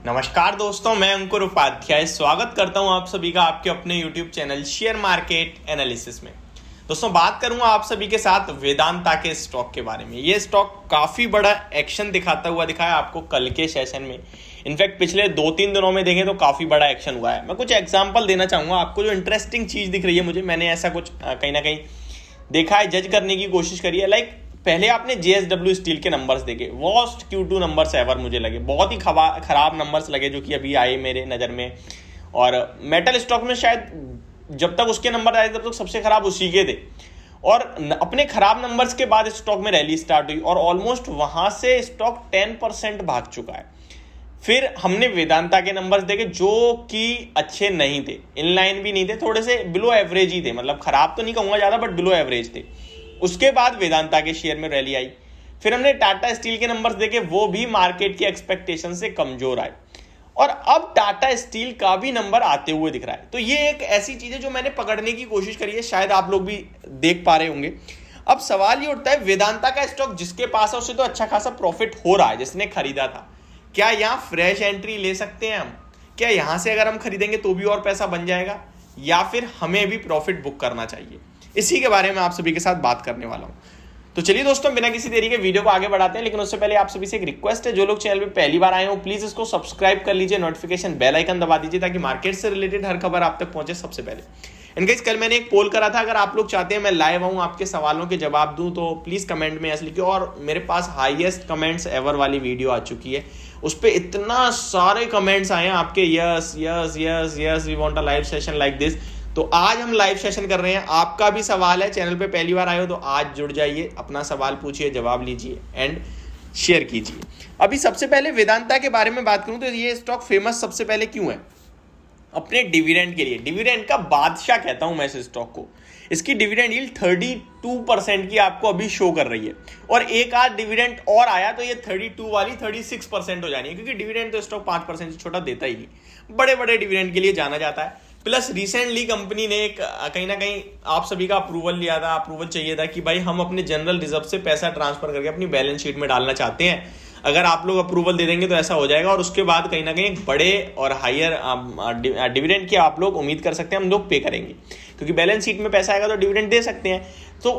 नमस्कार दोस्तों, मैं अंकुर उपाध्याय स्वागत करता हूं आप सभी का आपके अपने YouTube channel share market analysis में। दोस्तों, बात करूंगा आप सभी के साथ वेदांता के स्टॉक के बारे में। ये स्टॉक काफी बड़ा एक्शन दिखाता हुआ दिखाया आपको कल के सेशन में। इनफैक्ट पिछले 2-3 दिनों में देखें तो काफी बड़ा एक्शन हुआ है। मैं कुछ एग्जाम्पल देना चाहूंगा आपको। जो इंटरेस्टिंग चीज दिख रही है मुझे, मैंने ऐसा कुछ कहीं ना कहीं देखा है, जज करने की कोशिश करी है। पहले आपने JSW स्टील के नंबर्स देखे, वर्स्ट Q2 नंबर्स एवर मुझे लगे, बहुत ही खराब नंबर्स लगे जो कि अभी आए मेरे नज़र में। और मेटल स्टॉक में शायद जब तक उसके नंबर आए तब तक सबसे खराब उसी के थे। और अपने खराब नंबर्स के बाद स्टॉक में रैली स्टार्ट हुई और ऑलमोस्ट वहां से स्टॉक 10% भाग चुका है। फिर हमने वेदांता के नंबर्स देखे जो कि अच्छे नहीं थे, इनलाइन भी नहीं थे, थोड़े से बिलो एवरेज ही थे। मतलब खराब तो नहीं कहूंगा ज्यादा, बट बिलो एवरेज थे। उसके बाद वेदांता के शेयर में रैली आई। फिर हमने टाटा स्टील के नंबर्स देखे, वो भी मार्केट की एक्सपेक्टेशन से कमजोर आए। और अब टाटा स्टील का भी नंबर आते हुए दिख रहा है। तो ये एक ऐसी चीज है जो मैंने पकड़ने की कोशिश करी है, शायद आप लोग भी देख पा रहे होंगे। अब सवाल ये उठता है, वेदांता का स्टॉक जिसके पास है उसे तो अच्छा खासा प्रॉफिट हो रहा है, जिसने खरीदा था। क्या यहाँ फ्रेश एंट्री ले सकते हैं हम? क्या यहां से अगर हम खरीदेंगे तो भी और पैसा बन जाएगा, या फिर हमें भी प्रॉफिट बुक करना चाहिए? इसी के बारे में आप सभी के साथ बात करने वाला हूं। तो चलिए दोस्तों, बिना किसी देरी के वीडियो को आगे बढ़ाते हैं। लेकिन उससे पहले आप सभी से एक रिक्वेस्ट है, जो लोग चैनल पे पहली बार आए हो प्लीज इसको सब्सक्राइब कर लीजिए, नोटिफिकेशन बेल आइकन दबा दीजिए ताकि मार्केट से रिलेटेड हर खबर आप तक पहुंचे सबसे पहले। इनकेस कल मैंने एक पोल करा था, अगर आप लोग चाहते हैं मैं लाइव आऊं आपके सवालों के जवाब दूं तो प्लीज कमेंट में ऐसे लिखिए। और मेरे पास हाईएस्ट कमेंट्स एवर वाली वीडियो आ चुकी है, उस पर इतना सारे कमेंट्स आए हैं आपके, yes yes yes yes we want a live session like this. तो आज हम लाइव सेशन कर रहे हैं। आपका भी सवाल है, चैनल पे पहली बार आए हो तो आज जुड़ जाइए, अपना सवाल पूछिए, जवाब लीजिए एंड शेयर कीजिए। अभी सबसे पहले वेदांता के बारे में बात करूं तो ये स्टॉक फेमस सबसे पहले क्यों है? अपने डिविडेंड के लिए। डिविडेंड का बादशाह कहता हूं मैं इस स्टॉक को। इसकी डिविडेंड यील्ड 32% की आपको अभी शो कर रही है, और एक आध डिविडेंड और आया तो ये 32 वाली 36% हो जानी है, क्योंकि डिविडेंड तो स्टॉक 5% से छोटा देता ही नहीं। बड़े बड़े डिविडेंड के लिए जाना जाता है। प्लस रिसेंटली कंपनी ने एक कहीं ना कहीं आप सभी का अप्रूवल लिया था, अप्रूवल चाहिए था कि भाई हम अपने जनरल रिजर्व से पैसा ट्रांसफर करके अपनी बैलेंस शीट में डालना चाहते हैं। अगर आप लोग अप्रूवल दे देंगे तो ऐसा हो जाएगा, और उसके बाद कहीं ना कहीं बड़े और हायर डिविडेंड की आप लोग उम्मीद कर सकते हैं, हम लोग पे करेंगे, क्योंकि बैलेंस शीट में पैसा आएगा तो डिविडेंड दे सकते हैं। तो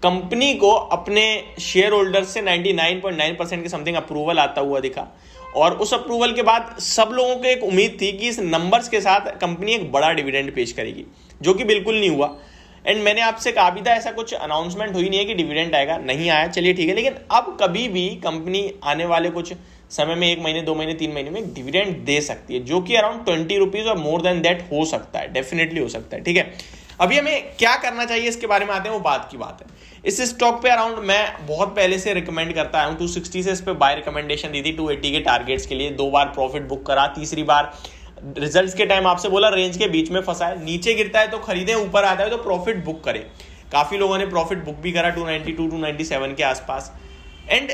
कंपनी को अपने शेयर होल्डर से 99.9% के समथिंग अप्रूवल आता हुआ दिखा, और उस अप्रूवल के बाद सब लोगों को एक उम्मीद थी कि इस नंबर्स के साथ कंपनी एक बड़ा डिविडेंड पेश करेगी, जो कि बिल्कुल नहीं हुआ। एंड मैंने आपसे कहा भी था, ऐसा कुछ अनाउंसमेंट हुई नहीं है कि डिविडेंड आएगा, नहीं आया, चलिए ठीक है। लेकिन अब कभी भी कंपनी आने वाले कुछ समय में 1 महीने 2 महीने 3 महीने में डिविडेंड दे सकती है, जो कि अराउंड 20 रुपीज और मोर देन दैट हो सकता है, डेफिनेटली हो सकता है। ठीक है, अभी हमें क्या करना चाहिए इसके बारे में आते हैं, वो बात की बात है। इस स्टॉक पे अराउंड मैं बहुत पहले से रिकमेंड करता हूं, 260 से इस पे बाय रिकमेंडेशन दी थी 280 के टारगेट्स के लिए। 2 बार प्रॉफिट बुक करा, तीसरी बार रिजल्ट्स के टाइम आपसे बोला रेंज के बीच में फंसा है, नीचे गिरता है तो खरीदें, ऊपर आता है तो प्रॉफिट बुक करें। काफी लोगों ने प्रॉफिट बुक भी करा 292 297 के आसपास। एंड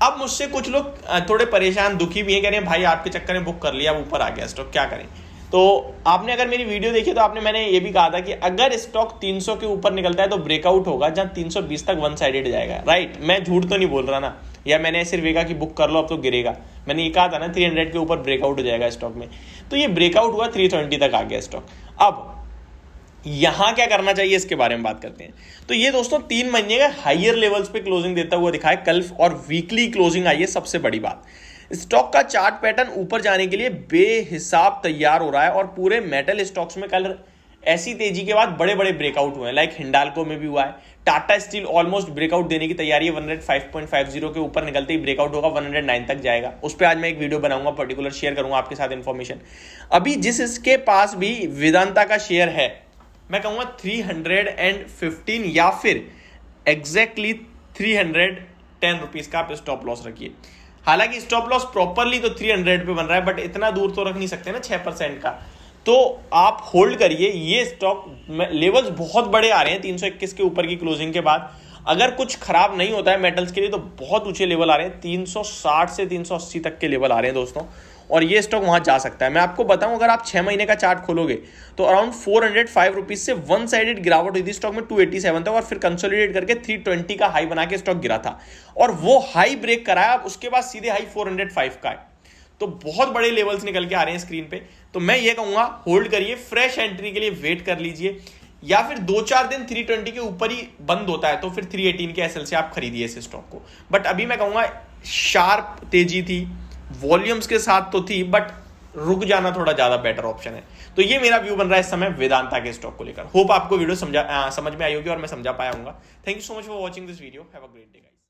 अब मुझसे कुछ लोग थोड़े परेशान दुखी भी हैं, कह रहे हैं भाई आपके चक्कर में बुक कर लिया, अब ऊपर आ गया स्टॉक, क्या करें? तो आपने अगर मेरी वीडियो देखी तो मैंने ये भी कहा था कि अगर स्टॉक 300 के ऊपर निकलता है तो ब्रेकआउट होगा, जहां 320 तक वन साइडेड जाएगा। राइट, मैं झूठ तो नहीं बोल रहा ना, या मैंने सिर्फ कहा कि बुक कर लो अब तो गिरेगा। मैंने ये कहा था ना 300 के ऊपर ब्रेकआउट हो जाएगा स्टॉक में, तो ये ब्रेकआउट हुआ, 320 तक आ गया स्टॉक। अब यहां क्या करना चाहिए इसके बारे में बात करते हैं। तो ये दोस्तों 3 महीने का हाइयर लेवल्स पे क्लोजिंग देता हुआ दिखा है कल, और वीकली क्लोजिंग आई है। सबसे बड़ी बात, स्टॉक का चार्ट पैटर्न ऊपर जाने के लिए बेहिसाब तैयार हो रहा है, और पूरे मेटल स्टॉक्स में कल ऐसी तेजी के बाद बड़े बड़े ब्रेकआउट हुए हैं। लाइक हिंडाल्को में भी हुआ है, टाटा स्टील ऑलमोस्ट ब्रेकआउट देने की तैयारी है, 105.50 के ऊपर निकलते ही ब्रेकआउट होगा, 109 तक जाएगा। उस पर आज मैं एक वीडियो बनाऊंगा, पर्टिकुलर शेयर करूंगा आपके साथ इन्फॉर्मेशन। अभी जिस इसके पास भी वेदांता का शेयर है, मैं कहूंगा 315 या फिर एग्जैक्टली 310 रुपीज का आप स्टॉप लॉस रखिए। हालांकि स्टॉप लॉस प्रॉपरली तो 300 पे बन रहा है, बट इतना दूर तो रख नहीं सकते ना 6% का, तो आप होल्ड करिए। ये स्टॉक लेवल्स बहुत बड़े आ रहे हैं 321 के ऊपर की क्लोजिंग के बाद। अगर कुछ खराब नहीं होता है मेटल्स के लिए तो बहुत ऊंचे लेवल आ रहे हैं, 360 से 380 तक के लेवल आ रहे हैं दोस्तों, और ये स्टॉक वहां जा सकता है। मैं आपको बताऊं, अगर आप 6 महीने का चार्ट खोलोगे तो अराउंड 405 रुपीज से वन साइडेड गिरावट हुई थी स्टॉक में 287 तक, और फिर कंसोलिडेट करके 320 का हाई बना के स्टॉक गिरा था, और वो हाई ब्रेक कराया, उसके बाद सीधे हाई 405 का है। तो बहुत बड़े लेवल्स निकल के आ रहे हैं स्क्रीन पे। तो मैं ये कहूंगा होल्ड करिए, फ्रेश एंट्री के लिए वेट कर लीजिए, या फिर 2-4 दिन 320 के ऊपर ही बंद होता है तो फिर 318 के एसएल से आप खरीदिए इस स्टॉक को। बट अभी मैं कहूंगा शार्प तेजी थी, वॉल्यूम्स के साथ तो थी, बट रुक जाना थोड़ा ज्यादा बेटर ऑप्शन है। तो ये मेरा व्यू बन रहा है इस समय वेदांता के स्टॉक को लेकर। होप आपको वीडियो समझ में आई होगी और मैं समझा पाया हूँ। Thank you so much for watching this video. Have a great day guys.